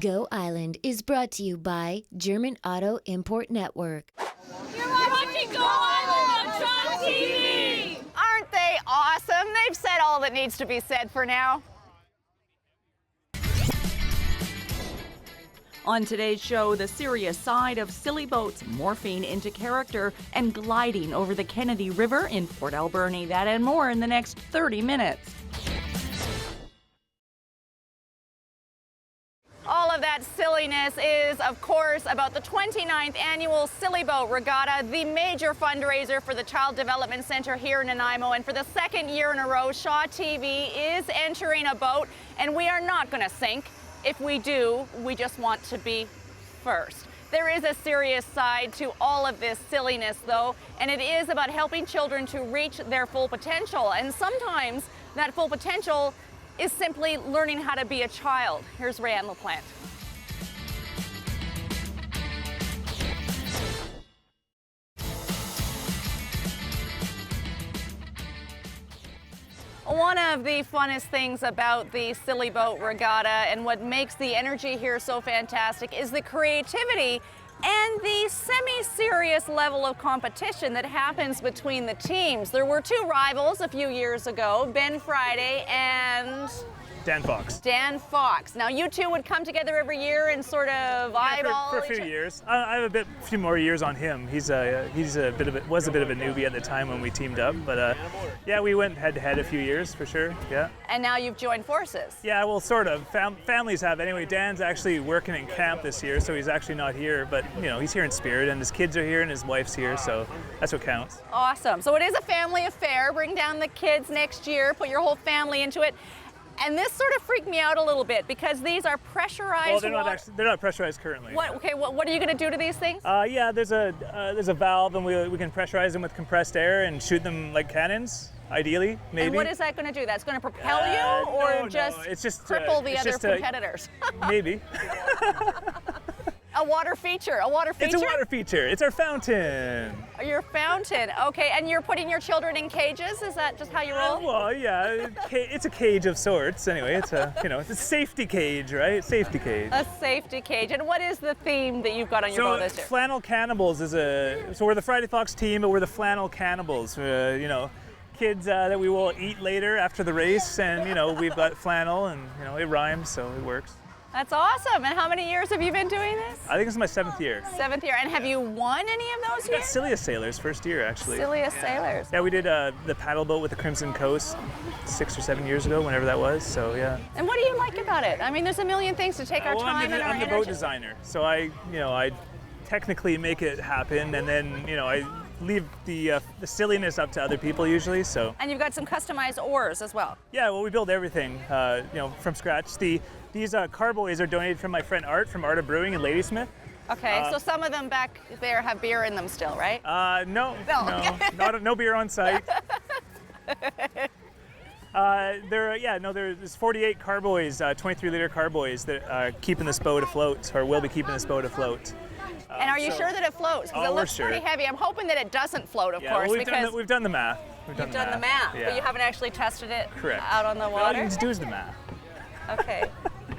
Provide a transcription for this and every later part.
Go Island is brought to you by German Auto Import Network. You're watching Go Island on Shaw TV! Aren't they awesome? They've said all that needs to be said for now. On today's show, the serious side of Silly Boats morphing into character and gliding over the Kennedy River in Port Alberni. That and more in the next 30 minutes. All of that silliness is, of course, about the 29th annual Silly Boat Regatta, the major fundraiser for the Child Development Centre here in Nanaimo. And for the second year in a row, Shaw TV is entering a boat, and we are not going to sink. If we do, we just want to be first. There is a serious side to all of this silliness, though, and it is about helping children to reach their full potential. And sometimes that full potential is simply learning how to be a child. Here's Rayanne LaPlante. One of the funnest things about the Silly Boat Regatta and what makes the energy here so fantastic is the creativity and the semi-serious level of competition that happens between the teams. There were two rivals a few years ago, Ben Friday and Dan Fox. Dan Fox. Now you two would come together every year and sort of eyeball for a few years. I have a few more years on him. He's a bit of was a bit of a newbie at the time when we teamed up, but yeah, we went head to head a few years for sure. Yeah. And now you've joined forces. Yeah, well, sort of. Families have anyway. Dan's actually working in camp this year, so he's actually not here, but you know he's here in spirit, and his kids are here, and his wife's here, so that's what counts. Awesome. So it is a family affair. Bring down the kids next year. Put your whole family into it. And this sort of freaked me out a little bit because these are pressurized. Well, they're not pressurized currently. What are you going to do to these things? Yeah, there's a valve, and we can pressurize them with compressed air and shoot them like cannons, ideally, maybe. And what is that going to do? That's going to propel you, or it's just cripple the other competitors? Maybe. A water feature. It's a water feature. It's our fountain. Your fountain. Okay, and you're putting your children in cages? Is that just how you roll? Well, yeah, it's a cage of sorts. Anyway, it's it's a safety cage, right? Safety cage. A safety cage. And what is the theme that you've got on your boat this year? Flannel Cannibals is so we're the Friday Fox team, but we're the Flannel Cannibals. Kids that we will eat later after the race, and we've got flannel, and it rhymes, so it works. That's awesome. And how many years have you been doing this? I think it's my 7th year. 7th year. And have you won any of those We years? got Silliest Sailors first year, actually. Silliest Sailors. Yeah, we did the paddle boat with the Crimson Coast 6 or 7 years ago, whenever that was, so yeah. And what do you like about it? I mean, there's a million things to take our time and our I'm the energy. boat designer, so I technically make it happen, and then, I leave the silliness up to other people usually, so. And you've got some customized oars as well. Yeah, well, we build everything, from scratch. These carboys are donated from my friend Art from Art of Brewing in Ladysmith. Okay, so some of them back there have beer in them still, right? No, no beer on site. There's 48 carboys, 23-liter carboys that are keeping this boat afloat, or will be keeping this boat afloat. And are you sure that it floats? Because it looks pretty heavy. I'm hoping that it doesn't float, of course. Well, we've done the math. You've done the math, yeah. but you haven't actually tested it Correct. out on the water? All you need to do is the math. Okay.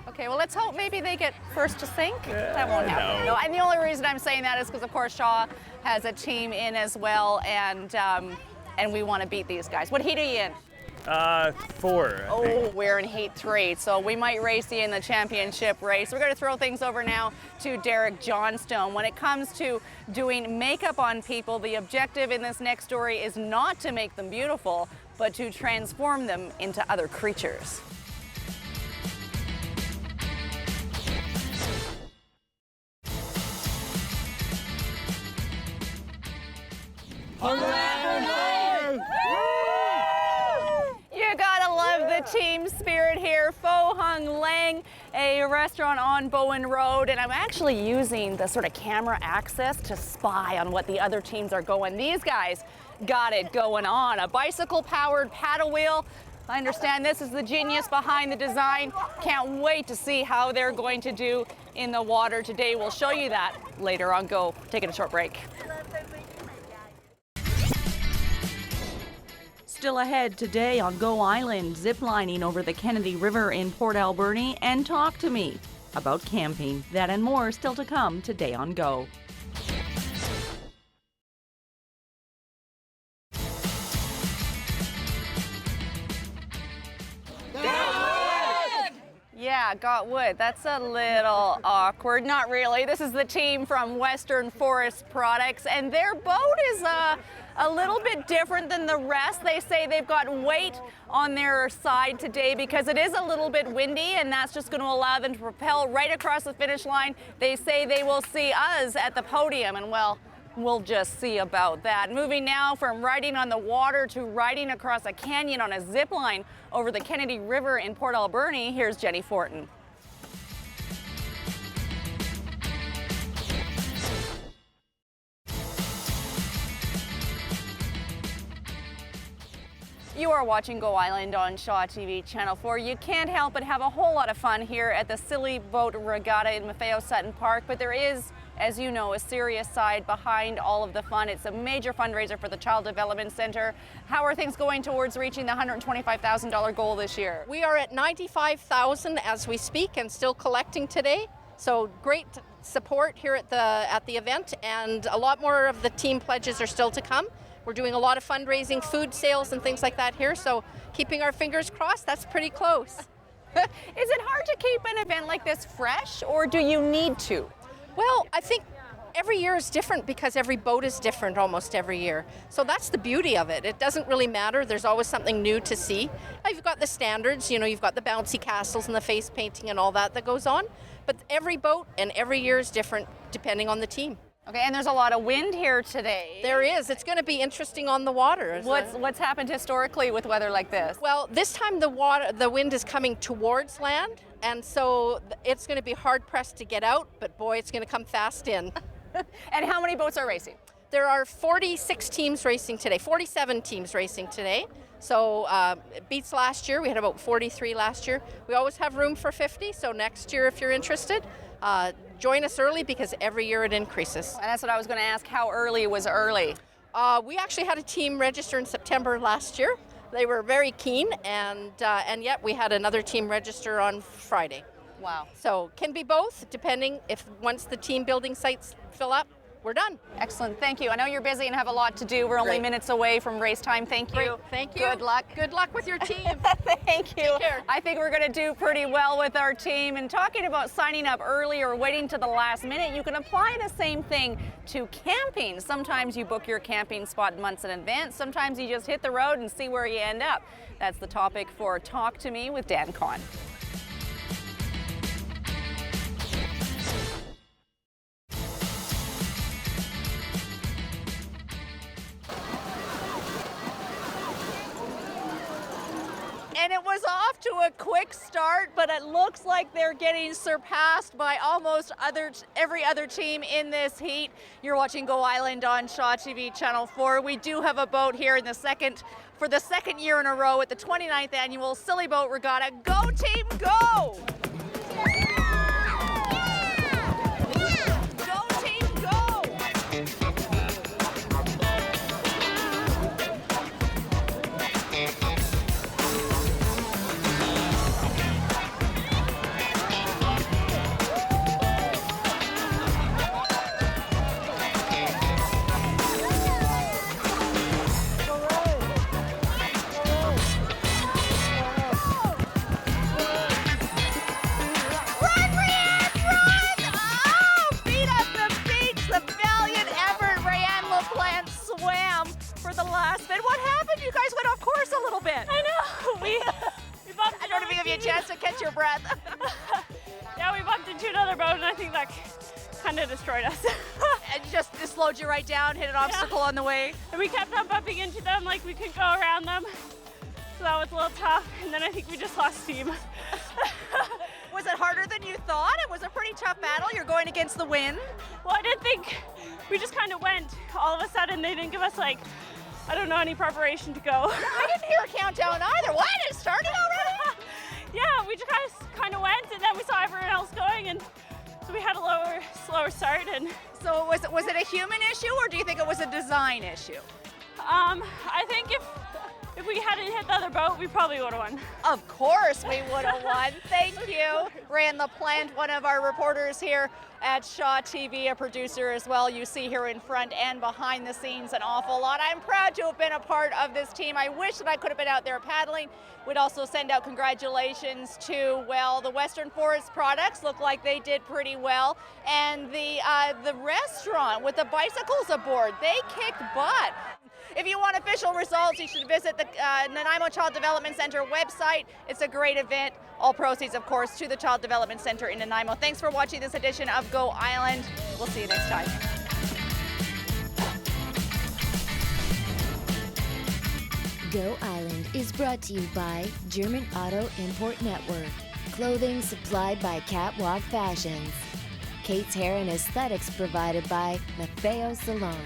Okay, well, let's hope maybe they get first to sink. That won't happen. No, and the only reason I'm saying that is because, of course, Shaw has a team in as well, and we want to beat these guys. What heat are you in? 4. Oh, we're in heat 3, so we might race you in the championship race. We're going to throw things over now to Derek Johnstone. When it comes to doing makeup on people, the objective in this next story is not to make them beautiful, but to transform them into other creatures. You gotta love the team spirit here. Pho Hung Lang, a restaurant on Bowen Road, and I'm actually using the sort of camera access to spy on what the other teams are going. These guys got it going on. A bicycle-powered paddle wheel. I understand this is the genius behind the design. Can't wait to see how they're going to do in the water today. We'll show you that later on Go. Taking a short break. Still ahead today on Go Island, ziplining over the Kennedy River in Port Alberni, and Talk to Me. about camping. That and more still to come today on Go. Yeah, got wood. That's a little awkward. Not really. This is the team from Western Forest Products, and their boat is a little bit different than the rest. They say they've got weight on their side today because it is a little bit windy, and that's just going to allow them to propel right across the finish line. They say they will see us at the podium, and well, we'll just see about that. Moving now from riding on the water to riding across a canyon on a zip line over the Kennedy River in Port Alberni, here's Jenny Fortin. You are watching Go Island on Shaw TV Channel 4. You can't help but have a whole lot of fun here at the Silly Boat Regatta in Maffeo Sutton Park, but there is, as you know, a serious side behind all of the fun. It's a major fundraiser for the Child Development Centre. How are things going towards reaching the $125,000 goal this year? We are at $95,000 as we speak and still collecting today. So great support here at the event, and a lot more of the team pledges are still to come. We're doing a lot of fundraising, food sales and things like that here, so keeping our fingers crossed, that's pretty close. Is it hard to keep an event like this fresh, or do you need to? Well, I think every year is different because every boat is different almost every year. So that's the beauty of it. It doesn't really matter. There's always something new to see. You've got the standards, you know, you've got the bouncy castles and the face painting and all that goes on. But every boat and every year is different depending on the team. Okay, and there's a lot of wind here today. There is. It's going to be interesting on the water. What's happened historically with weather like this? Well, this time the wind is coming towards land, and so it's going to be hard pressed to get out, but boy, it's going to come fast in. And how many boats are racing? There are 46 teams racing today, 47 teams racing today. So it beats last year. We had about 43 last year. We always have room for 50, so next year if you're interested, join us early because every year it increases. And that's what I was going to ask, how early was early? We actually had a team register in September last year. They were very keen, and yet we had another team register on Friday. Wow. So can be both, depending if once the team building sites fill up, we're done. Excellent, thank you. I know you're busy and have a lot to do. We're only Great. minutes away from race time. Thank you. Great. Thank you. Good luck. Good luck with your team. Thank you. Take care. I think we're going to do pretty well with our team. And talking about signing up early or waiting to the last minute, you can apply the same thing to camping. Sometimes you book your camping spot months in advance. Sometimes you just hit the road and see where you end up. That's the topic for Talk to Me with Dan Kahn. And it was off to a quick start, but it looks like they're getting surpassed by almost every other team in this heat. You're watching Go Island on Shaw TV Channel 4. We do have a boat here for the second year in a row at the 29th annual Silly Boat Regatta. Go team, go! Go team, go! Kind of destroyed us. And just slowed you right down, hit an obstacle on the way. And we kept on bumping into them like we couldn't go around them. So that was a little tough. And then I think we just lost steam. Was it harder than you thought? It was a pretty tough battle. You're going against the wind. Well, I didn't think, we just kind of went. All of a sudden, they didn't give us any preparation to go. I didn't hear a countdown either. What? It started already? Yeah, we just kind of went, and then we saw everyone else going, and so we had a slower start. And so was it a human issue, or do you think it was a design issue? I think if if we hadn't hit the other boat, we probably would have won. Of course we would have won. Thank you. Rand LaPlante, one of our reporters here at Shaw TV, a producer as well. You see here in front and behind the scenes an awful lot. I'm proud to have been a part of this team. I wish that I could have been out there paddling. We'd also send out congratulations to, well, the Western Forest Products look like they did pretty well. And the restaurant with the bicycles aboard, they kicked butt. If you want official results, you should visit the Nanaimo Child Development Centre website. It's a great event. All proceeds, of course, to the Child Development Centre in Nanaimo. Thanks for watching this edition of Go Island. We'll see you next time. Go Island is brought to you by German Auto Import Network. Clothing supplied by Catwalk Fashions. Kate's Hair and Aesthetics provided by Maffeo Salon.